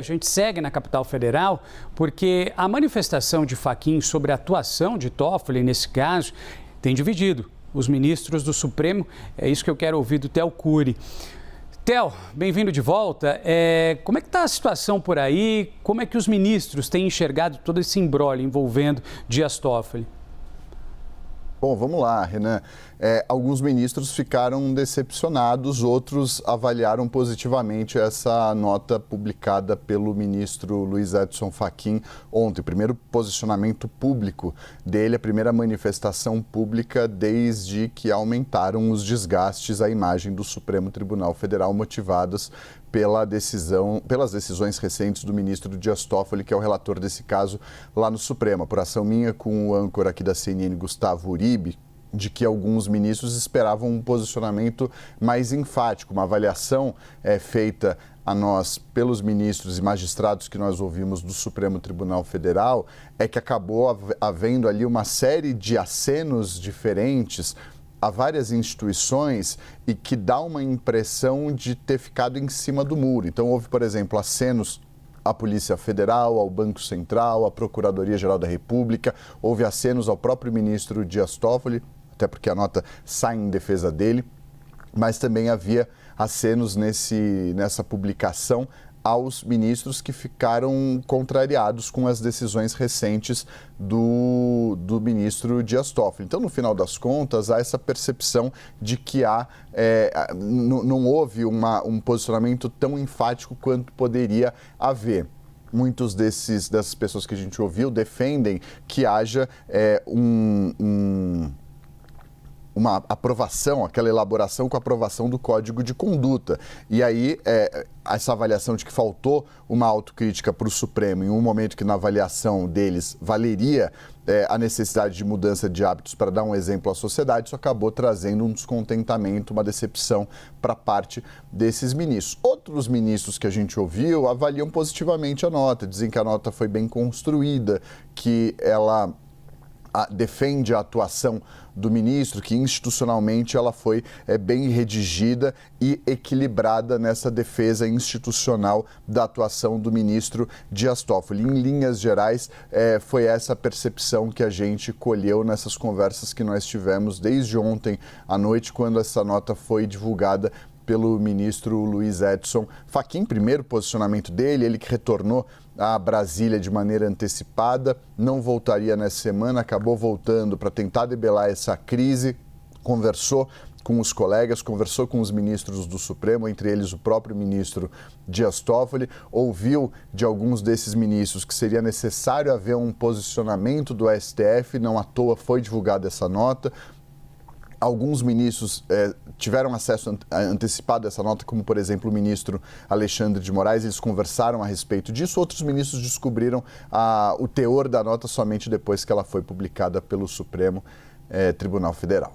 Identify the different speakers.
Speaker 1: A gente segue na capital federal porque a manifestação de Fachin sobre a atuação de Toffoli, nesse caso, tem dividido os ministros do Supremo. É isso que eu quero ouvir do Theo Cury. Theo, bem-vindo de volta. Como é que está a situação por aí? Como é que os ministros têm enxergado todo esse imbróglio envolvendo Dias Toffoli?
Speaker 2: Bom, vamos lá, Renan. Alguns ministros ficaram decepcionados, outros avaliaram positivamente essa nota publicada pelo ministro Luiz Edson Fachin ontem. O primeiro posicionamento público dele, a primeira manifestação pública desde que aumentaram os desgastes à imagem do Supremo Tribunal Federal, motivadas pelas decisões recentes do ministro Dias Toffoli, que é o relator desse caso lá no Supremo. Apuração minha com o âncora aqui da CNN, Gustavo Uribe, de que alguns ministros esperavam um posicionamento mais enfático, uma avaliação feita a nós pelos ministros e magistrados que nós ouvimos do Supremo Tribunal Federal, é que acabou havendo ali uma série de acenos diferentes a várias instituições e que dá uma impressão de ter ficado em cima do muro. Então houve, por exemplo, acenos à Polícia Federal, ao Banco Central, à Procuradoria-Geral da República, houve acenos ao próprio ministro Dias Toffoli, até porque a nota sai em defesa dele, mas também havia acenos nessa publicação aos ministros que ficaram contrariados com as decisões recentes do ministro Dias Toffoli. Então, no final das contas, há essa percepção de que não houve um posicionamento tão enfático quanto poderia haver. Muitos dessas pessoas que a gente ouviu defendem que haja uma aprovação, aquela elaboração com a aprovação do Código de Conduta. E aí, essa avaliação de que faltou uma autocrítica para o Supremo, em um momento que na avaliação deles valeria a necessidade de mudança de hábitos para dar um exemplo à sociedade, isso acabou trazendo um descontentamento, uma decepção para parte desses ministros. Outros ministros que a gente ouviu avaliam positivamente a nota, dizem que a nota foi bem construída, que ela defende a atuação do ministro, que institucionalmente ela foi bem redigida e equilibrada nessa defesa institucional da atuação do ministro Dias Toffoli. Em linhas gerais, foi essa percepção que a gente colheu nessas conversas que nós tivemos desde ontem à noite, quando essa nota foi divulgada pelo ministro Luiz Edson Fachin. Primeiro posicionamento dele, ele que retornou a Brasília de maneira antecipada, não voltaria nessa semana, acabou voltando para tentar debelar essa crise, conversou com os colegas, conversou com os ministros do Supremo, entre eles o próprio ministro Dias Toffoli, ouviu de alguns desses ministros que seria necessário haver um posicionamento do STF, não à toa foi divulgada essa nota. Alguns ministros tiveram acesso antecipado a essa nota, como, por exemplo, o ministro Alexandre de Moraes. Eles conversaram a respeito disso. Outros ministros descobriram o teor da nota somente depois que ela foi publicada pelo Supremo Tribunal Federal.